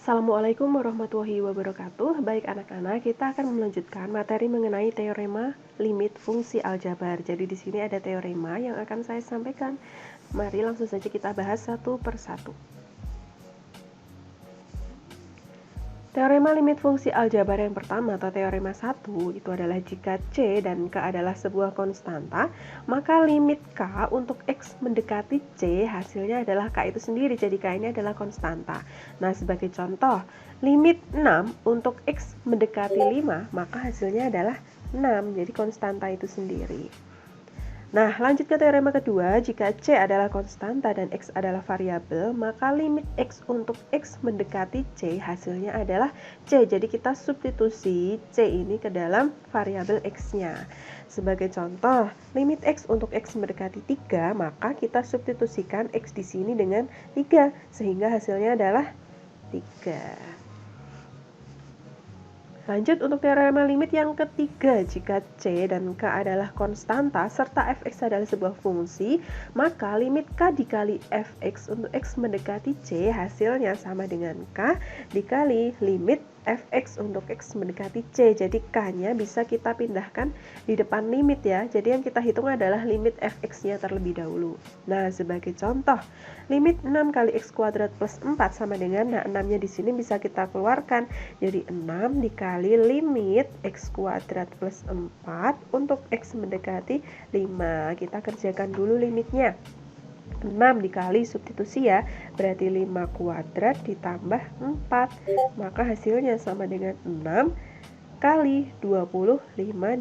Assalamualaikum warahmatullahi wabarakatuh. Baik anak-anak, kita akan melanjutkan materi mengenai teorema limit fungsi aljabar. Jadi di sini ada teorema yang akan saya sampaikan. Mari langsung saja kita bahas satu persatu. Teorema limit fungsi aljabar yang pertama atau teorema 1 itu adalah jika C dan K adalah sebuah konstanta, maka limit K untuk X mendekati C hasilnya adalah K itu sendiri, jadi K ini adalah konstanta. Nah, sebagai contoh, limit 6 untuk X mendekati 5, maka hasilnya adalah 6, jadi konstanta itu sendiri. Nah, lanjut ke teorema kedua, jika C adalah konstanta dan X adalah variabel, maka limit X untuk X mendekati C hasilnya adalah C. Jadi kita substitusi C ini ke dalam variabel X-nya. Sebagai contoh, limit X untuk X mendekati 3, maka kita substitusikan X di sini dengan 3, sehingga hasilnya adalah 3. Lanjut untuk teorema limit yang ketiga, jika C dan K adalah konstanta serta fx adalah sebuah fungsi, maka limit K dikali fx untuk X mendekati C hasilnya sama dengan K dikali limit fx untuk X mendekati C. Jadi K-nya bisa kita pindahkan di depan limit ya. Jadi yang kita hitung adalah limit fx-nya terlebih dahulu. Nah, sebagai contoh, limit 6 kali X kuadrat plus 4 sama dengan, nah 6-nya di sini bisa kita keluarkan. Jadi 6 dikali limit X kuadrat plus 4 untuk X mendekati 5. Kita kerjakan dulu limitnya. 6 dikali substitusi ya, berarti 5 kuadrat ditambah 4, maka hasilnya sama dengan 6 kali 25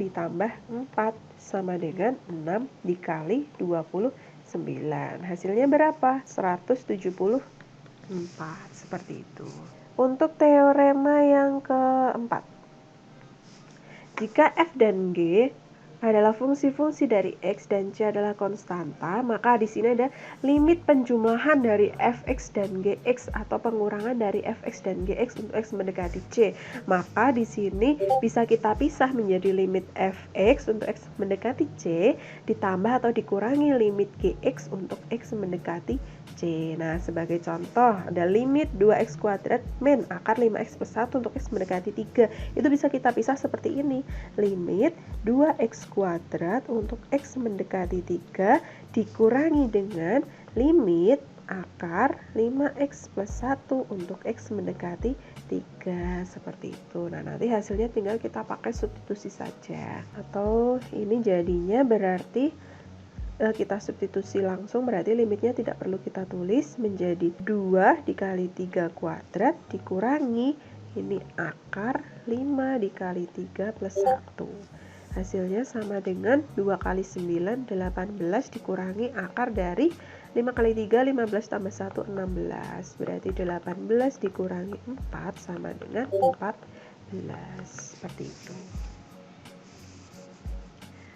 ditambah 4 sama dengan 6 dikali 29. Hasilnya berapa? 174, seperti itu. Untuk teorema yang keempat, jika f dan g adalah fungsi-fungsi dari X dan C adalah konstanta, maka di sini ada limit penjumlahan dari fx dan gx atau pengurangan dari fx dan gx untuk X mendekati C. Maka di sini bisa kita pisah menjadi limit fx untuk X mendekati C ditambah atau dikurangi limit gx untuk X mendekati C. Nah, sebagai contoh ada limit 2x kuadrat min akar 5x plus 1 untuk X mendekati 3. Itu bisa kita pisah seperti ini. Limit 2x kuadrat untuk X mendekati 3 dikurangi dengan limit akar 5x plus 1 untuk X mendekati 3, seperti itu. Nah, nanti hasilnya tinggal kita pakai substitusi saja. Atau ini jadinya berarti kita substitusi langsung, berarti limitnya tidak perlu kita tulis, menjadi 2 dikali 3 kuadrat dikurangi ini akar 5 dikali 3 plus 1. Hasilnya sama dengan 2 kali 9, 18 dikurangi akar dari 5 kali 3, 15 tambah 1, 16. Berarti 18 dikurangi 4 sama dengan 14. Seperti itu.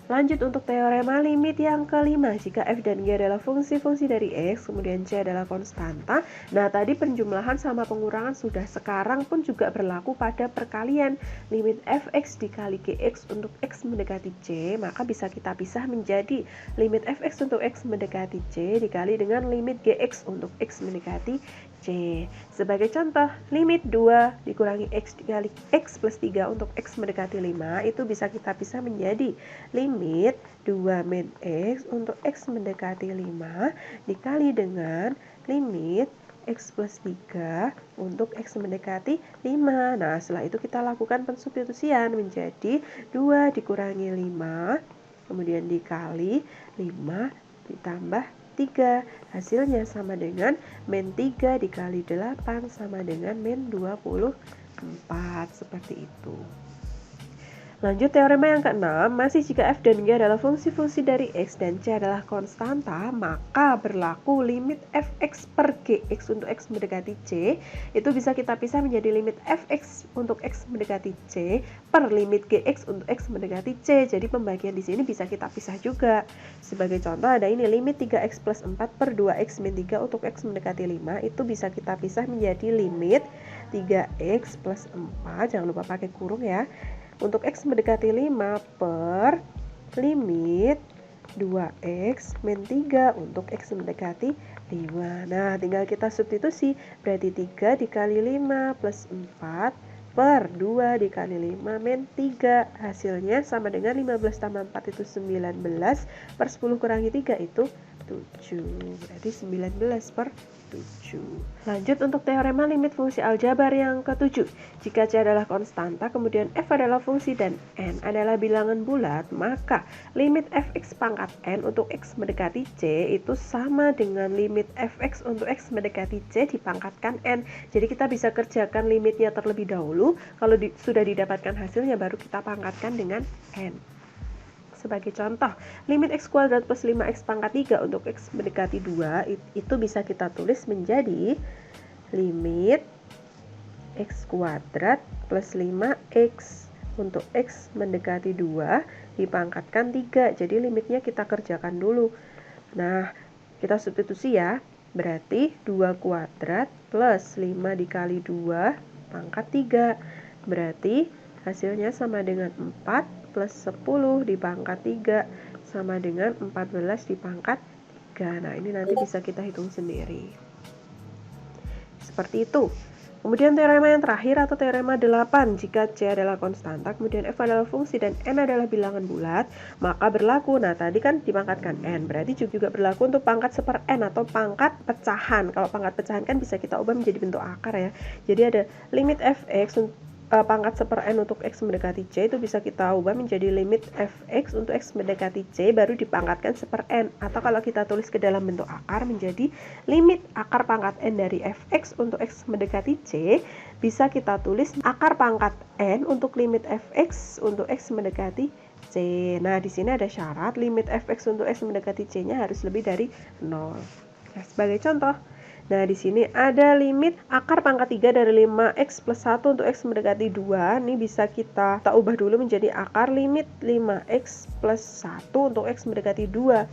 Lanjut untuk teorema limit yang kelima, jika f dan g adalah fungsi-fungsi dari X, kemudian C adalah konstanta. Nah, tadi penjumlahan sama pengurangan sudah, sekarang pun juga berlaku pada perkalian. Limit fx dikali gx untuk X mendekati C, maka bisa kita pisah menjadi limit fx untuk X mendekati C dikali dengan limit gx untuk X mendekati C. Sebagai contoh, limit 2 dikurangi X dikali X plus 3 untuk X mendekati 5, itu bisa kita pisah menjadi limit 2 min X untuk X mendekati 5 dikali dengan limit X plus 3 untuk X mendekati 5. Nah, setelah itu kita lakukan pensubstitusian menjadi 2 dikurangi 5, kemudian dikali 5 ditambah 3. Hasilnya sama dengan min 3 dikali 8 sama dengan min 24. Seperti itu. Lanjut teorema yang keenam, masih jika f dan g adalah fungsi-fungsi dari X dan C adalah konstanta, maka berlaku limit fx per gx untuk X mendekati C. Itu bisa kita pisah menjadi limit fx untuk X mendekati C per limit gx untuk X mendekati C. Jadi pembagian di sini bisa kita pisah juga. Sebagai contoh ada ini limit 3x plus 4 per 2x min 3 untuk X mendekati 5. Itu bisa kita pisah menjadi limit 3x plus 4, jangan lupa pakai kurung ya, untuk X mendekati 5 per limit 2x min 3 untuk X mendekati 5. Nah, tinggal kita substitusi. Berarti 3 dikali 5 plus 4 per 2 dikali 5 min 3. Hasilnya sama dengan 15 tambah 4 itu 19, per 10 kurangi 3 itu 7. Berarti 19 per 7. Lanjut untuk teorema limit fungsi aljabar yang ke-7. Jika C adalah konstanta, kemudian F adalah fungsi dan N adalah bilangan bulat, maka limit fx pangkat N untuk X mendekati C itu sama dengan limit fx untuk X mendekati C dipangkatkan N. Jadi kita bisa kerjakan limitnya terlebih dahulu, kalau sudah didapatkan hasilnya baru kita pangkatkan dengan N. Sebagai contoh, limit x kuadrat plus 5x pangkat 3 untuk x mendekati 2 itu bisa kita tulis menjadi limit x kuadrat plus 5x untuk x mendekati 2 dipangkatkan 3. Jadi limitnya kita kerjakan dulu. Nah, kita substitusi ya. Berarti 2 kuadrat plus 5 dikali 2 pangkat 3. Berarti hasilnya sama dengan 4 plus 10 dipangkat 3 sama dengan 14 dipangkat 3. Nah, ini nanti bisa kita hitung sendiri. Seperti itu. Kemudian teorema yang terakhir atau teorema 8, jika C adalah konstanta, kemudian F adalah fungsi dan N adalah bilangan bulat, maka berlaku. Nah, tadi kan dipangkatkan N, berarti juga berlaku untuk pangkat 1/n atau pangkat pecahan. Kalau pangkat pecahan kan bisa kita ubah menjadi bentuk akar ya. Jadi ada limit fx pangkat 1/n untuk X mendekati C itu bisa kita ubah menjadi limit fx untuk X mendekati C baru dipangkatkan 1/n, atau kalau kita tulis ke dalam bentuk akar menjadi limit akar pangkat N dari fx untuk X mendekati C, bisa kita tulis akar pangkat N untuk limit fx untuk X mendekati C. Nah, di sini ada syarat limit fx untuk X mendekati C-nya harus lebih dari 0. Nah, sebagai contoh, nah, di sini ada limit akar pangkat 3 dari 5x plus 1 untuk X mendekati 2. Ini bisa kita ubah dulu menjadi akar limit 5x plus 1 untuk X mendekati 2.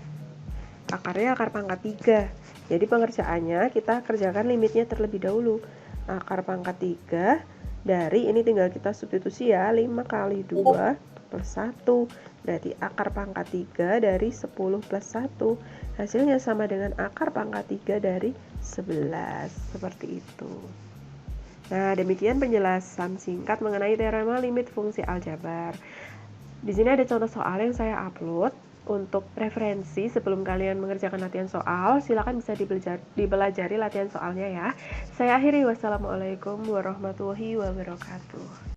Akarnya akar pangkat 3. Jadi pengerjaannya kita kerjakan limitnya terlebih dahulu. Akar pangkat 3 dari, ini tinggal kita substitusi ya, 5 kali 2 plus 1. Berarti akar pangkat 3 dari 10 plus 1. Hasilnya sama dengan akar pangkat 3 dari 11. Seperti itu. Nah, demikian penjelasan singkat mengenai teorema limit fungsi aljabar. Di sini ada contoh soal yang saya upload untuk referensi sebelum kalian mengerjakan latihan soal. Silakan bisa dipelajari latihan soalnya ya. Saya akhiri, wassalamualaikum warahmatullahi wabarakatuh.